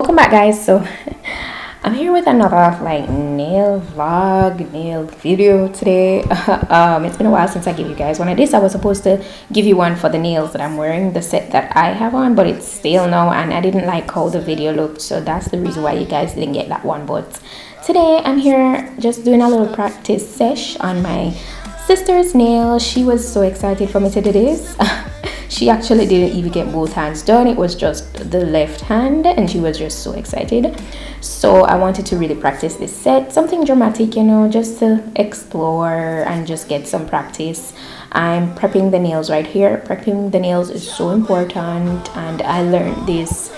Welcome back, guys. So I'm here with another nail vlog, nail video today. It's been a while since I gave you guys one of this. I was supposed to give you one for the nails that I'm wearing, the set that I have on, but it's still now, and I didn't like how the video looked, so that's the reason why you guys didn't get that one. But today I'm here just doing a little practice sesh on my sister's nail. She was so excited for me to do this. She actually didn't even get both hands done. It was just the left hand, and she was just so excited. So I wanted to really practice this set, something dramatic, you know, just to explore and just get some practice. I'm prepping the nails right here. Prepping the nails is so important, and I learned this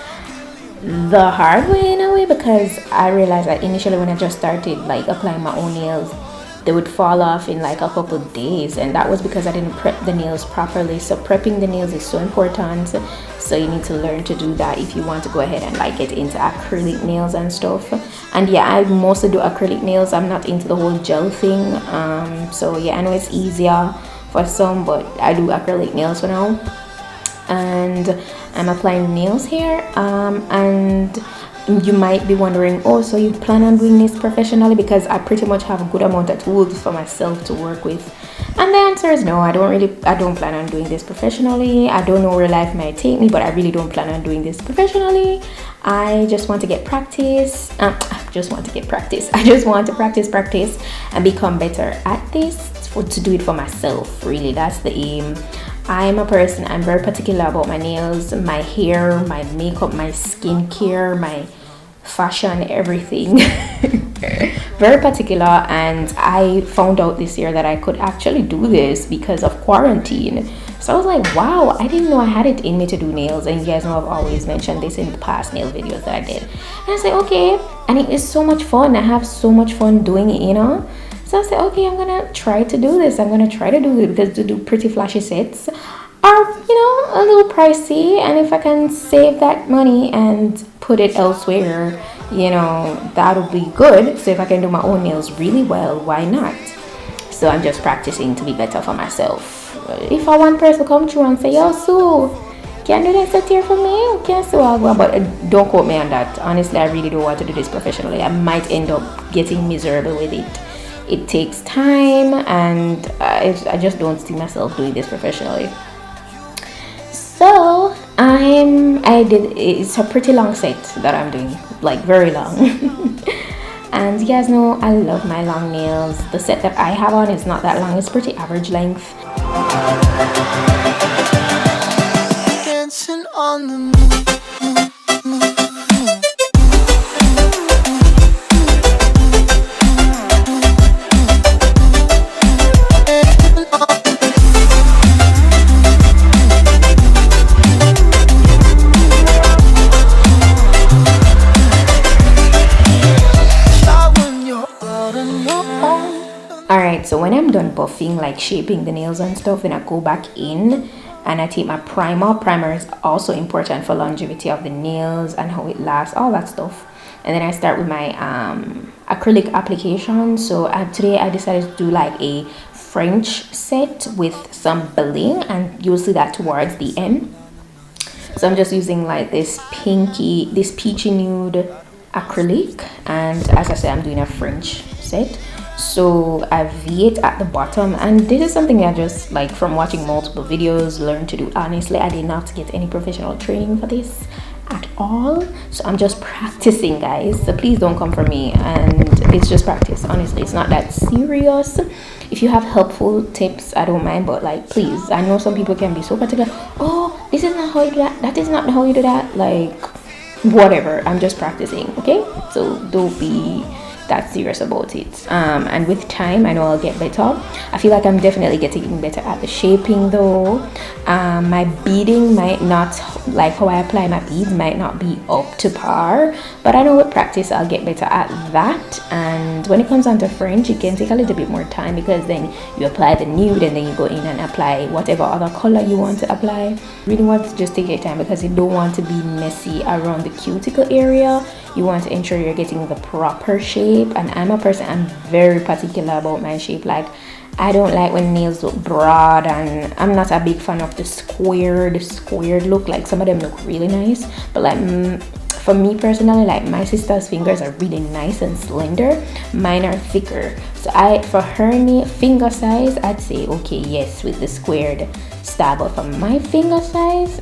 the hard way in a way, because I realized that initially when I just started applying my own nails, they would fall off in a couple of days, and that was because I didn't prep the nails properly. So prepping the nails is so important, so you need to learn to do that if you want to go ahead and get into acrylic nails and stuff. And yeah, I mostly do acrylic nails. I'm not into the whole gel thing. So yeah, I know it's easier for some, but I do acrylic nails for now. And I'm applying nails here, and you might be wondering, oh, so you plan on doing this professionally? Because I pretty much have a good amount of tools for myself to work with. And the answer is no. I don't plan on doing this professionally. I don't know where life might take me, but I really don't plan on doing this professionally. I just want to get practice. I just want to practice and become better at this, to do it for myself. Really, that's the aim. I'm a person, I'm very particular about my nails, my hair, my makeup, my skincare, my fashion, everything. Very particular, and I found out this year that I could actually do this because of quarantine. So I was like, wow, I didn't know I had it in me to do nails. And you guys know I've always mentioned this in the past nail videos that I did. And I said, okay, and it is so much fun. I have so much fun doing it, you know. So I said, okay, I'm gonna try to do this. Because to do pretty flashy sets are, a little pricey. And if I can save that money and put it elsewhere, that'll be good. So if I can do my own nails really well, why not? So I'm just practicing to be better for myself. If I want person to come through and say, yo, Sue, can you do that set here for me? Okay, so I'll go. But don't quote me on that. Honestly, I really don't want to do this professionally. I might end up getting miserable with it. It takes time, and I just don't see myself doing this professionally. So it's a pretty long set that I'm doing, very long. And you guys know I love my long nails. The set that I have on is not that long, it's pretty average length. Dancing on the moon. Alright, so when I'm done buffing, shaping the nails and stuff, then I go back in and I take my primer. Primer is also important for longevity of the nails and how it lasts, all that stuff. And then I start with my acrylic application. So today I decided to do a French set with some bling, and you'll see that towards the end. So I'm just using this peachy nude acrylic, and as I said, I'm doing a French set. So I V8 at the bottom, and this is something I just from watching multiple videos learned to do. Honestly, I did not get any professional training for this at all, so I'm just practicing, guys. So please don't come for me, and it's just practice. Honestly, it's not that serious. If you have helpful tips, I don't mind, but please, I know some people can be so particular. Oh, this is not how you do that is not how you do that. Whatever, I'm just practicing, okay? So don't be that serious about it. And with time, I know I'll get better. I feel like I'm definitely getting better at the shaping though. My beading might not, how I apply my beads, might not be up to par, but I know with practice I'll get better at that. And when it comes down to French, it can take a little bit more time, because then you apply the nude and then you go in and apply whatever other color you want to apply. Really want to just take your time, because you don't want to be messy around the cuticle area. You want to ensure you're getting the proper shape. And I'm a person, I'm very particular about my shape. I don't like when nails look broad, and I'm not a big fan of the squared look. Like some of them look really nice, but like for me personally, like my sister's fingers are really nice and slender, mine are thicker, so for her finger size I'd say okay, yes, with the squared style, but for my finger size,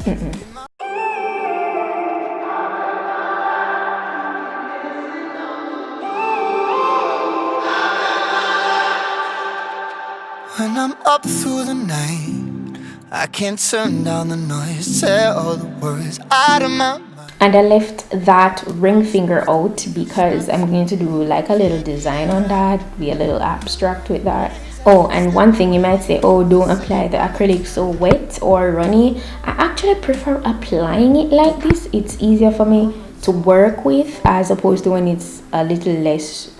When I'm up through the night, I can't turn down the noise, say all the words out of my mind. And I left that ring finger out because I'm going to do like a little design on that, be a little abstract with that. Oh, and one thing you might say, oh, don't apply the acrylic so wet or runny. I actually prefer applying it like this. It's easier for me to work with as opposed to when it's a little less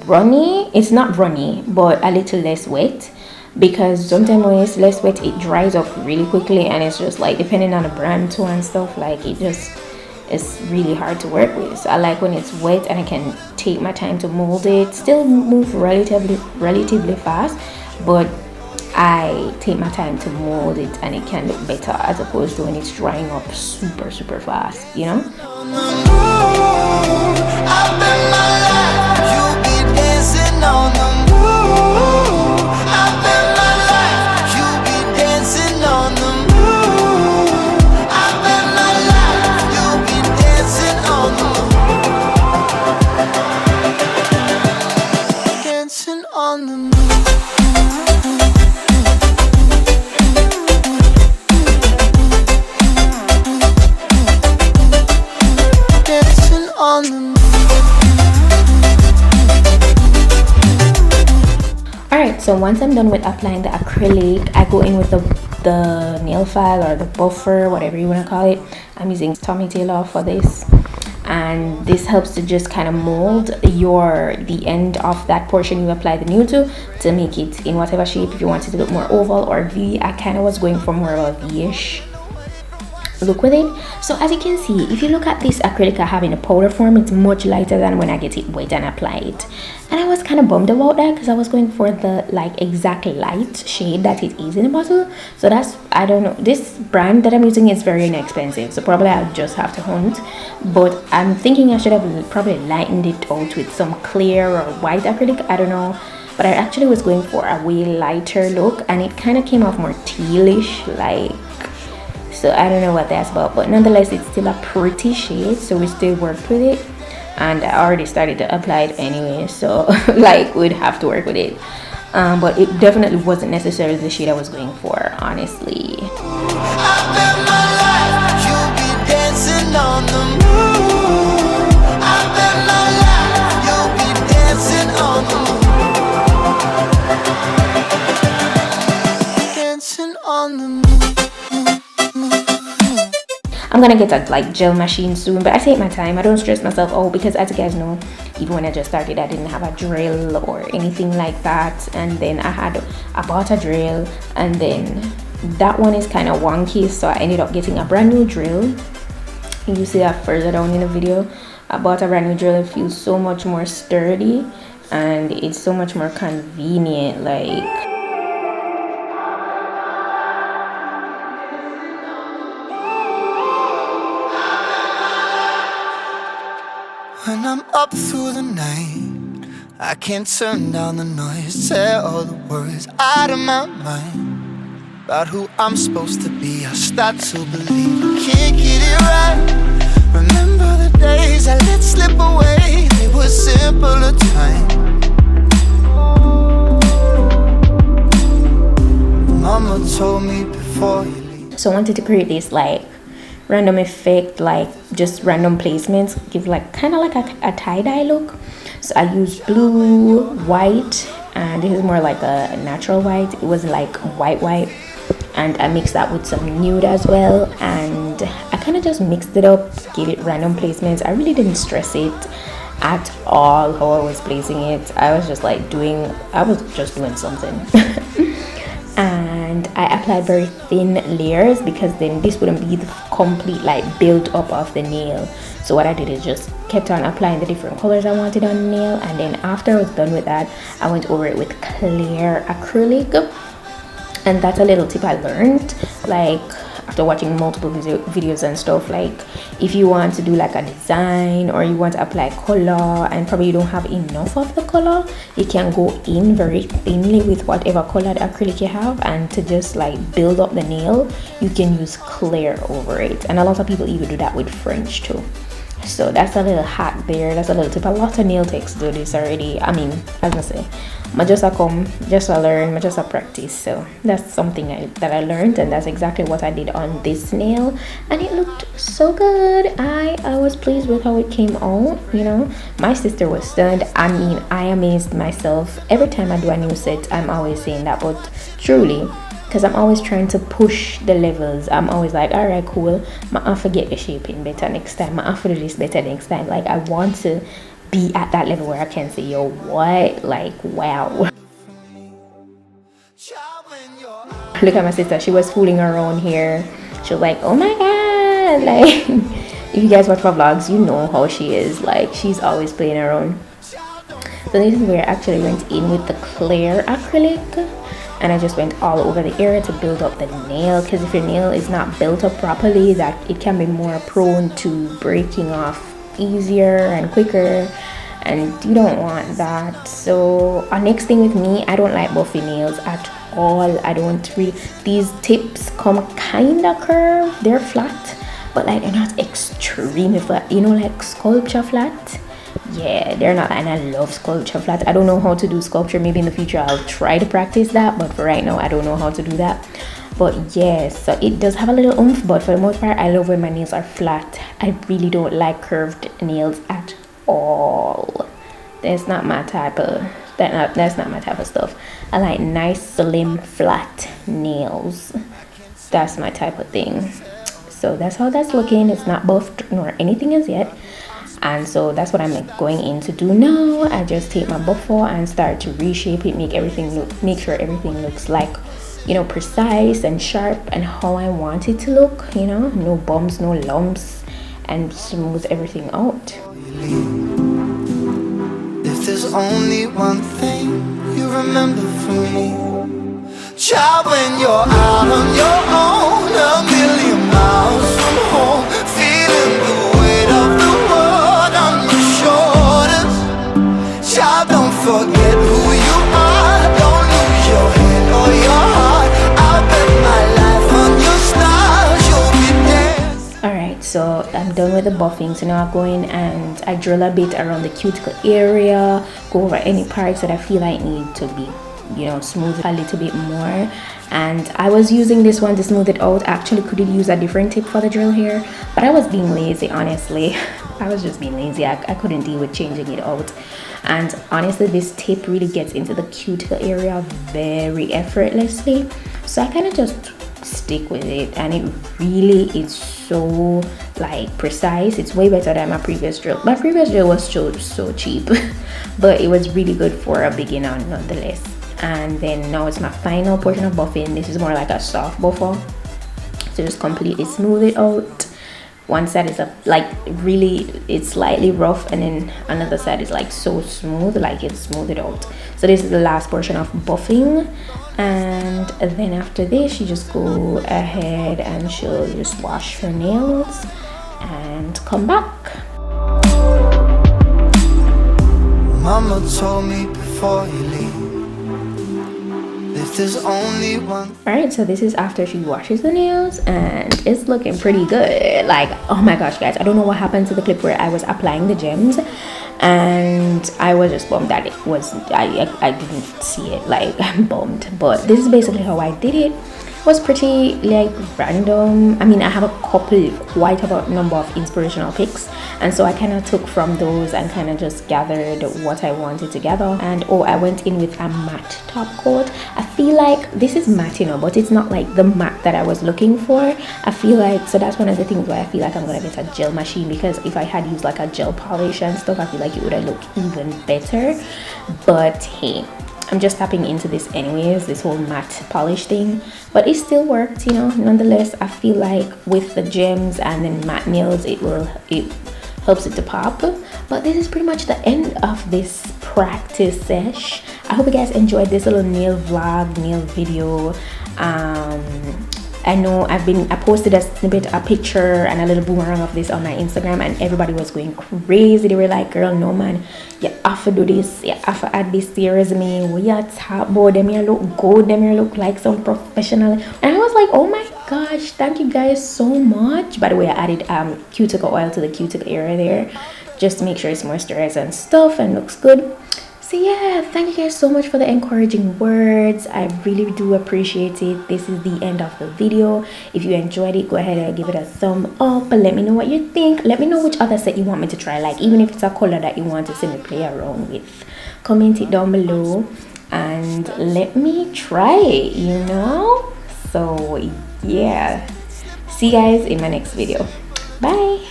runny. It's not runny, but a little less wet, because sometimes when it's less wet it dries up really quickly, and it's just like, depending on the brand too and stuff, like it's really hard to work with. So I like when it's wet and I can take my time to mold it, still move relatively fast, but I take my time to mold it and it can look better as opposed to when it's drying up super fast, you know. Alright, so once I'm done with applying the acrylic, I go in with the nail file or the buffer, whatever you want to call it. I'm using Tommy Taylor for this, and this helps to just kind of mold the end of that portion you apply the nail to make it in whatever shape. If you want it to look more oval or V, I kind of was going for more of a V-ish look with it. So as you can see, if you look at this acrylic I have in a powder form, it's much lighter than when I get it wet and apply it, and I was kind of bummed about that because I was going for the like exact light shade that it is in the bottle. So that's, I don't know, this brand that I'm using is very inexpensive, so probably I'll just have to hunt, but I'm thinking I should have probably lightened it out with some clear or white acrylic, I don't know. But I actually was going for a way lighter look, and it kind of came off more tealish, like, so I don't know what that's about, but nonetheless it's still a pretty shade, so we still worked with it, and I already started to apply it anyway, so like we'd have to work with it, but it definitely wasn't necessarily the shade I was going for, honestly. I'm gonna get a like gel machine soon, but I take my time. I don't stress myself out because, as you guys know, even when I just started I didn't have a drill or anything like that, and then I bought a drill, and then that one is kind of wonky, so I ended up getting a brand new drill. You see that further down in the video. I bought a brand new drill. It feels so much more sturdy and it's so much more convenient, like. When I'm up through the night, I can't turn down the noise, say all the words out of my mind about who I'm supposed to be. I start to believe I can't get it right. Remember the days I let slip away, they were simpler times. Mama told me before you leave. So I wanted to create this like random effect, like just random placements, give like kind of like a tie-dye look. So I used blue, white, and this is more like a natural white. It was like white, and I mixed that with some nude as well, and I kind of just mixed it up, gave it random placements. I really didn't stress it at all how I was placing it. I was just doing something. And I applied very thin layers because then this wouldn't be the complete like build up of the nail. So what I did is just kept on applying the different colors I wanted on the nail, and then after I was done with that, I went over it with clear acrylic. And that's a little tip I learned, like after watching multiple videos and stuff, like if you want to do like a design or you want to apply color and probably you don't have enough of the color, you can go in very thinly with whatever colored acrylic you have, and to just like build up the nail you can use clear over it. And a lot of people even do that with French too. So that's a little hack there, that's a little tip. A lot of nail techs do this already. I mean, as I say, I just come, just learn, I just practice. So that's something that I learned, and that's exactly what I did on this nail, and it looked so good. I was pleased with how it came out. You know, my sister was stunned. I mean, I amazed myself every time I do a new set. I'm always saying that, but truly, because I'm always trying to push the levels. I'm always like, all right, cool, I forget the shaping better next time, I do this better next time. Like, I want to be at that level where I can say, yo, what, like, wow. Look at my sister, she was fooling around here. She was like, oh my god, like, if you guys watch my vlogs, you know how she is. Like, she's always playing around. So this is where I actually went in with the clear acrylic, and I just went all over the area to build up the nail, because if your nail is not built up properly, that it can be more prone to breaking off easier and quicker, and you don't want that. So next thing with me, I don't like buffy nails at all. I don't really, these tips come kind of curved, they're flat, but like they're not extremely flat, you know, like sculpture flat. Yeah, they're not, and I love sculpture flat. I don't know how to do sculpture. Maybe in the future I'll try to practice that, but for right now I don't know how to do that. But yes, so it does have a little oomph, but for the most part I love when my nails are flat. I really don't like curved nails at all. That's not my type of that's not my type of stuff. I like nice slim flat nails. That's my type of thing. So that's how that's looking. It's not buffed nor anything as yet. And so that's what I'm going in to do now. I just take my buffer and start to reshape it, make sure everything looks like, you know, precise and sharp and how I want it to look, you know, no bumps, no lumps, and smooth everything out. If there's only one thing you remember from me, child, when you're out on your own, a million miles from home, feeling the weight of the world on your shoulders, child, don't forget who you are, don't lose your head or your heart. I'll bet my life on your stars, you'll be dancing. Alright, so I'm done with the buffing, so now I go in and I drill a bit around the cuticle area, go over any parts that I feel I need to be, you know, smooth a little bit more. And I was using this one to smooth it out. I actually could use a different tip for the drill here, but I was being lazy, honestly. I was just being lazy. I couldn't deal with changing it out. And honestly, this tip really gets into the cuticle area very effortlessly, so I kind of just stick with it, and it really is so like precise. It's way better than my previous drill. My previous drill was so cheap but it was really good for a beginner nonetheless. And then now it's my final portion of buffing. This is more like a soft buffer, so just completely smooth it out. One side is like really, it's slightly rough, and then another side is like so smooth, like it's smoothed out. So this is the last portion of buffing, and then after this you just go ahead and she'll just wash her nails and come back. Mama told me before you leave, if there's only one. Alright, so this is after she washes the nails, and it's looking pretty good. Like, oh my gosh guys, I don't know what happened to the clip where I was applying the gems, and I was just bummed that it was I didn't see it. Like, I'm bummed, but this is basically how I did it. It was pretty like random. I mean, I have a couple, quite a number of inspirational pics, and so I kind of took from those and kind of just gathered what I wanted to gather. And oh, I went in with a matte top coat. I feel like this is matte, you know, but it's not like the matte that I was looking for. I feel like, so that's one of the things why I feel like I'm gonna get a gel machine, because if I had used like a gel polish and stuff, I feel like it would have looked even better. But hey, I'm just tapping into this anyways, this whole matte polish thing, but it still worked, you know. Nonetheless, I feel like with the gems and then matte nails, it helps it to pop. But this is pretty much the end of this practice sesh. I hope you guys enjoyed this little nail vlog, nail video. I know I posted a snippet, a picture and a little boomerang of this on my Instagram, and everybody was going crazy. They were like, girl, no man, you have to do this, you have to add this to your resume. We are top about them, you look good, them you look like some professional. And I was like, oh my gosh, thank you guys so much. By the way, I added cuticle oil to the cuticle area there just to make sure it's moisturized and stuff and looks good. So yeah, thank you guys so much for the encouraging words. I really do appreciate it. This is the end of the video. If you enjoyed it, go ahead and give it a thumb up and let me know what you think. Let me know which other set you want me to try, like even if it's a color that you want to see me play around with. Comment it down below and let me try it, you know. So yeah, see you guys in my next video. Bye.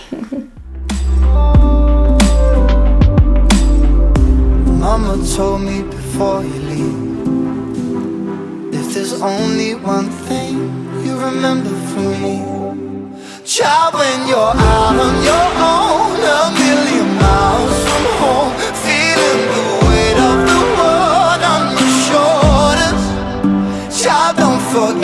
Mama told me before you leave, if there's only one thing you remember from me, child, when you're out on your own, a million miles from home, feeling the weight of the world on your shoulders, child, don't forget